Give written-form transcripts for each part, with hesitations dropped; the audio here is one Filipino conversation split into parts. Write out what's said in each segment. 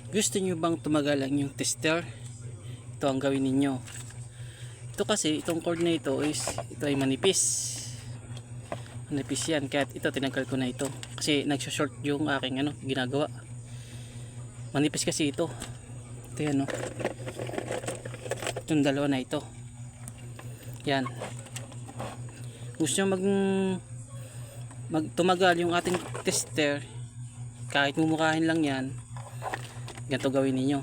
Gusto nyo bang tumagal ang yung tester? Ito ang gawin ninyo. Ito kasi, itong cord na ito ito ay manipis. Manipis yan, kaya ito tinanggal ko na ito. Kasi nagsho-short yung aking ginagawa. Manipis kasi ito. Ito yan, no. Itong dalawa na ito. Yan. Gusto nyo tumagal yung ating tester, kahit mumurahin lang yan, ganito gawin ninyo.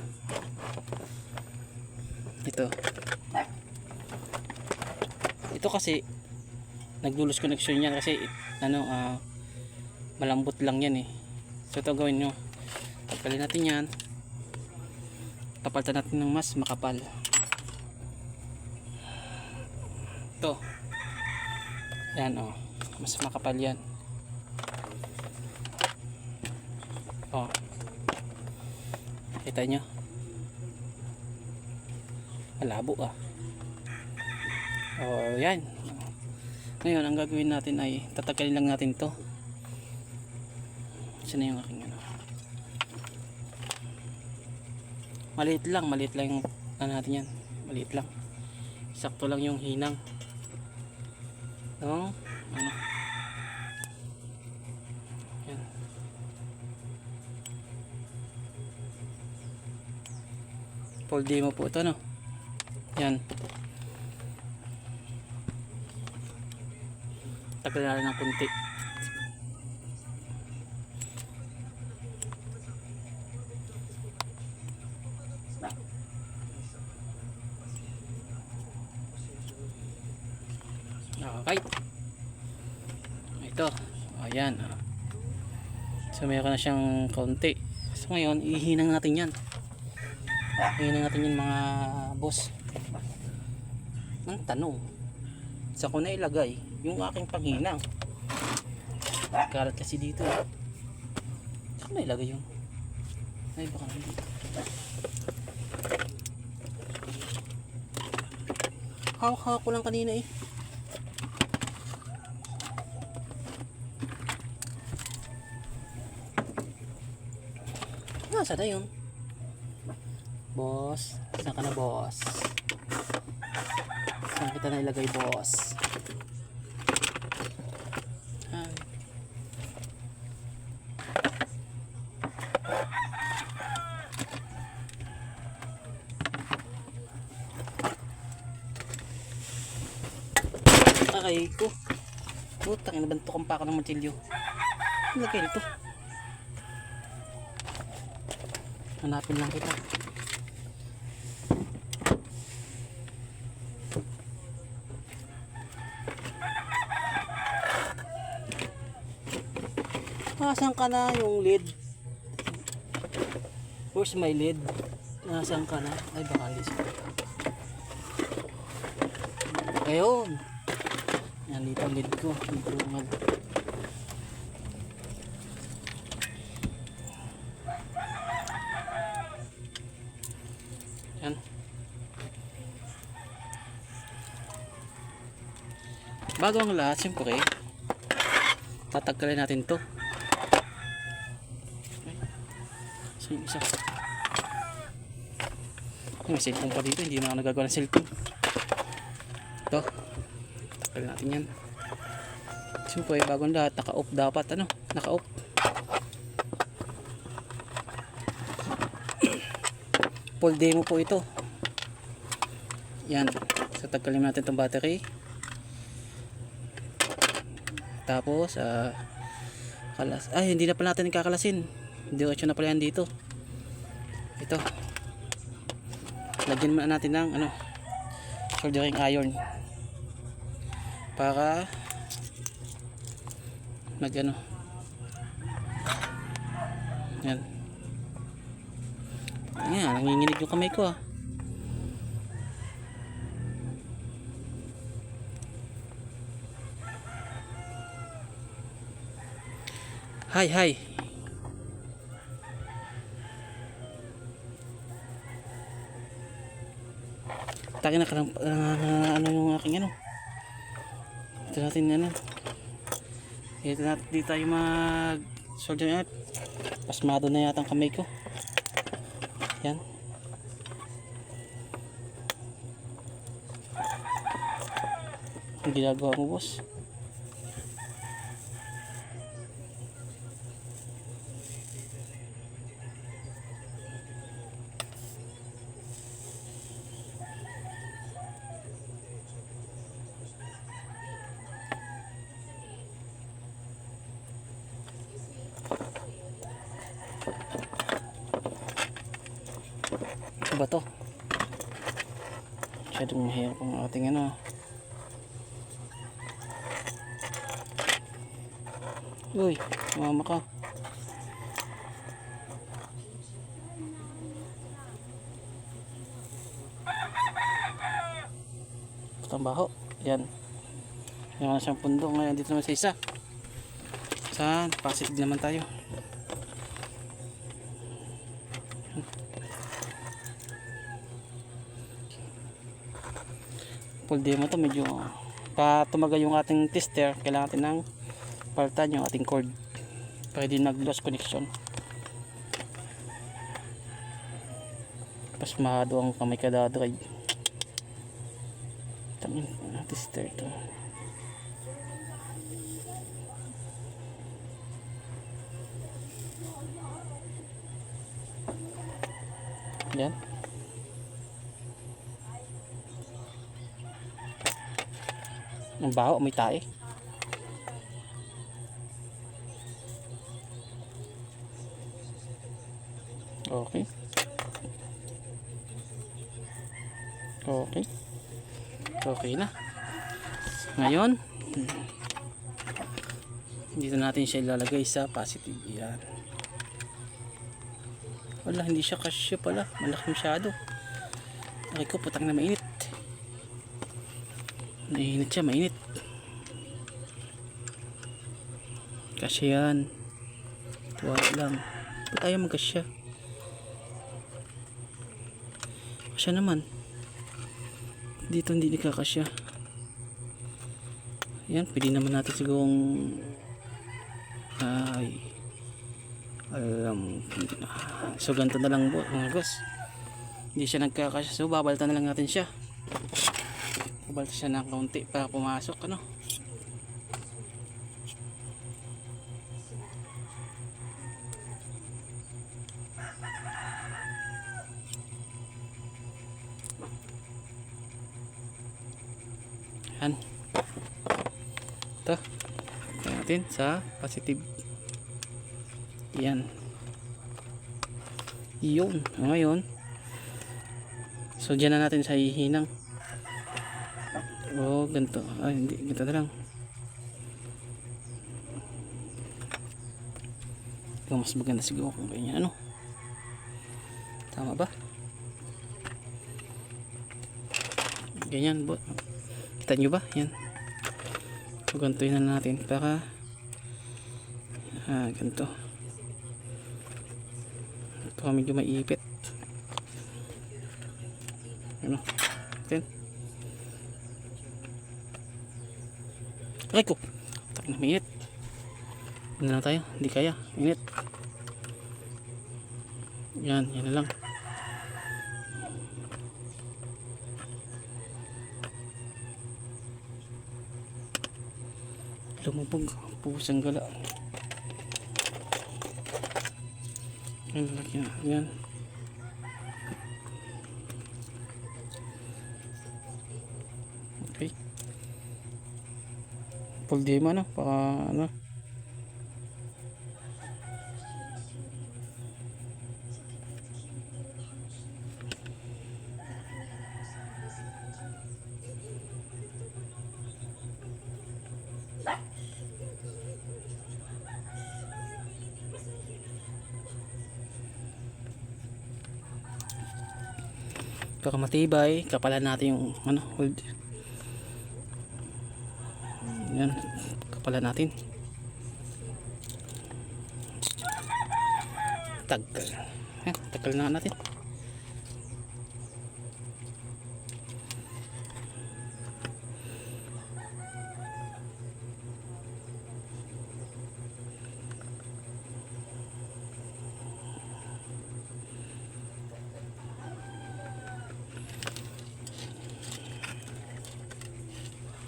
Ito kasi nagdulos connection yan kasi malambot lang yan eh. So ito gawin nyo, tanggalin natin yan, papalitan natin ng mas makapal. Ito yan, mas makapal yan. Kita nyo, malabo yan. Ngayon ang gagawin natin ay tatagalin lang natin to. Saan na yung aking maliit lang yung natin yan, maliit lang, sakto lang yung hinang yan. Full demo po ito, yan. Tagal na rin ng kunti. Okay, ito, ayan. So mayroon na siyang konti. So ngayon ihinang natin yan. Ihinang natin yan, mga boss. Ang tanong, saan ko na ilagay yung aking panghinang? Kalat kasi dito. Saan na ilagay yung baka nandito. Hawak ko lang kanina eh. Saan na yun? Boss, saan ka na, boss? Saan kita na ilagay, boss? Aray ko. Putang ina, bantukan pa ako ng martilyo. Ilagay nito. Hanapin lang kita. Nasaan ka na yung lid? Where's my lid? Nasaan ka na? Ay baka list. Ayun. Yan dito ang lid ko. Yan. Bago ang lahat, siyempre tatanggalin natin to. So yung isa, may cellphone pa dito, hindi na ako nagagawa ng cellphone. Ito, tanggalin natin yan. Siyempre bago ang lahat, naka-off dapat, naka-off. Full demo po ito. Yan. So tanggalin natin itong battery. Tapos hindi na pala natin kakalasin. Diretso na pala yan dito. Ito. Lagyan muna natin ng soldering iron. Para yan. Ayan, nanginginig yung kamay ko Hi. Takin na yung aking ito natin Di tayo mag solder at pasmado na yata ang kamay ko. Yan. Ang ginagawa mo, boss. Ano ba to? Masyadong mahirap ang ating ano. Uy, mama ka. Tambaho. Yan. Yan na siyang pundo. Ngayon dito naman sa isa. Saan? Positive naman tayo. Full demo to, medyo pa tumagal yung ating tester, kailangan natin ng palitan yung ating cord para di nag lost connection. Pasmado ang kamay kadadrive. Tangin tester to. Yan. Ang baho, may tae. Okay. Okay. Okay na. Ngayon, dito natin siya ilalagay sa positive. Yan. Wala, hindi siya kasya pala. Malaki masyado. Ay ko, putang na mainit. Mainit siya, mainit. Kasya yan. Tuwa lang. Ba't ayaw magkasya? Kasya naman. Dito hindi nakakasya. Yan, pwede naman natin sigurong ay alam. So ganito na lang mga guys. Hindi siya nagkakasya. So babaltan na lang natin siya. Babaltan siya ng kaunti para pumasok ano. Yan. Ito. Ito natin sa positive. Yan. Yun. Ngayon. So dyan na natin sa hihinang. Oh, ganito. Ay, hindi. Ganito na lang. Ito mas maganda siguro kung ganyan. Ano? Tama ba? Ganyan. Kita nyo ba? Yan. So ganitoin na natin para ganito. Ito medyo maiipit. Ano? Yan. Aray ko. Tak na minit. Ano na tayo? Hindi kaya. Minit. Yan. Yan na lang. Lumabog. Pusang gala. Yan. Laki na. Yan. Okay. Full demo na. Para ano. Para matibay, kapalan natin yung ano, hold. Yan, kapalan natin. Tagal. Tagal na natin.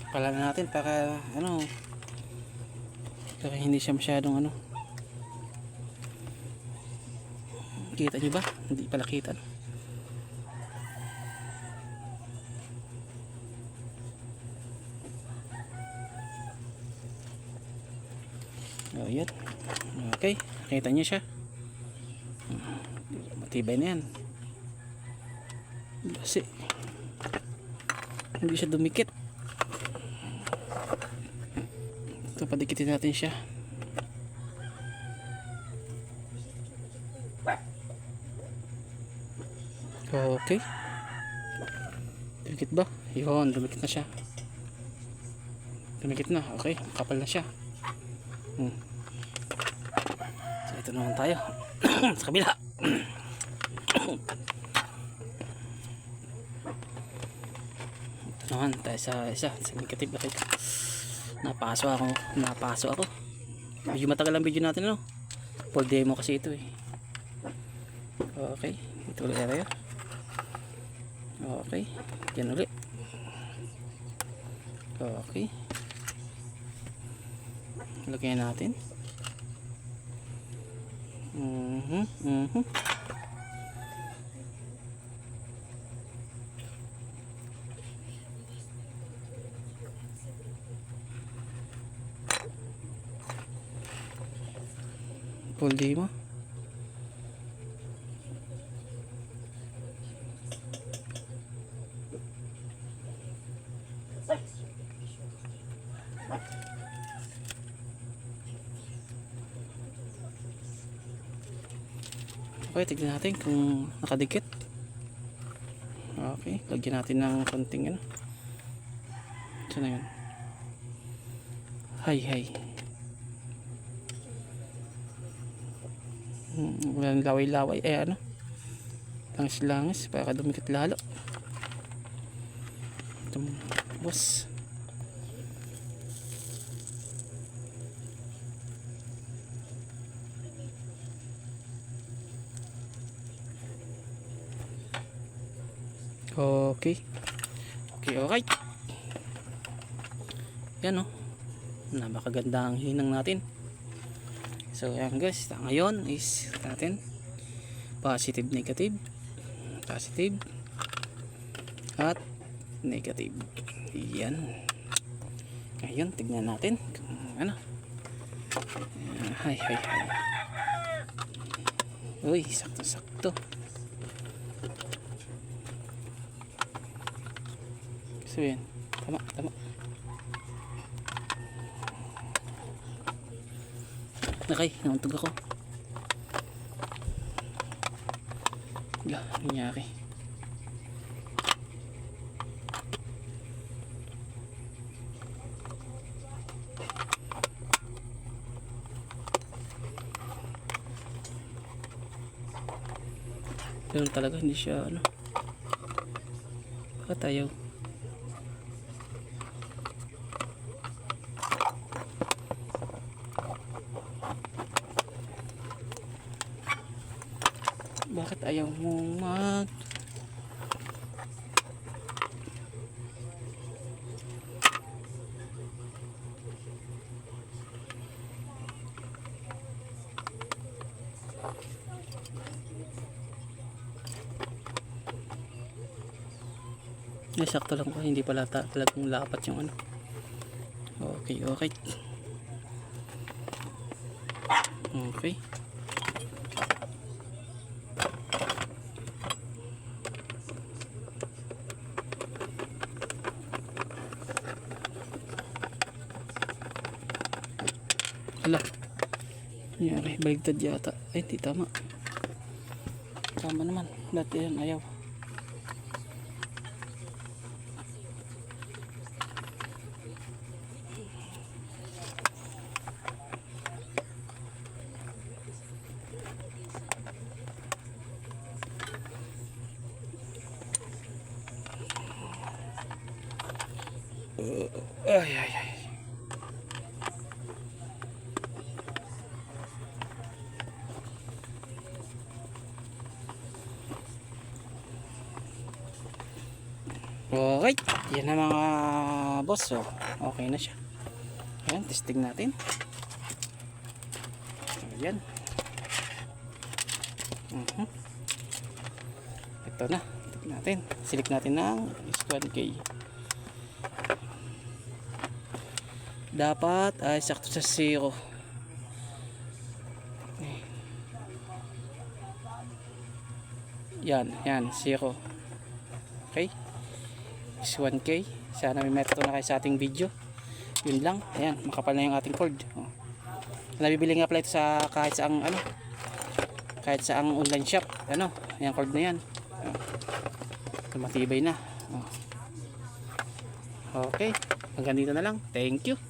pala natin para ano, para hindi siya masyadong ano. Kita nyo ba? Hindi pala kita. Oh, yan. Okay, kita nyo siya. Matibay na yan. Kasi hindi siya dumikit. Ito, padikitin natin siya. Okay. Dumikit ba? Yun, dumikit na siya. Dumikit na. Okay, kapal na siya. So, ito naman tayo. Sa kabila. Ito naman tayo sa isa. Sa negative. Napaso ako. Medyo matagal ang video natin, ano? Full demo kasi ito eh. Okay. Ito ulit tayo. Okay. Yan ulit. Okay. Lagyan natin. Full demo. Okay, tignan natin kung nakadikit. Okay, lagyan natin ng konting ano. Saan na yun? Hay. Walang laway-laway. Ano? Langis-langis para dumikit lalo. Ito mo, boss. Okay. Alright. Yan, oh. Napakaganda ang hinang natin. So ayan guys, ngayon is natin positive, negative at negative. Yan. Ngayon tignan natin kung ano. Hay. Uy, sakto. So yan, tama. Okay, nauntog ako. Nangyari. Ganun talaga, hindi siya ano. Bakit ayaw? Bakit ayaw mong mag sakto lang po, hindi pala talagang lapat yung ano. Okay. Ala, nangyari, baligtad yata. Ay, di tama naman, dati yan, ayaw. Ay. Okay, yan na mga boss. So, okay na siya. Ayan, testing natin. Ayan. Ito na. Tignan natin. Select natin ng S1K. Dapat ay sakto sa 0. Yan, 0. Okay. S1K. Sana may metodo na kayo sa ating video. Yun lang. Ayan, makapal na yung ating cord. Nabibili nga pala ito sa kahit saang kahit saang online shop. Ayan cord na yan. Matibay na. Okay. Hanggang dito na lang. Thank you.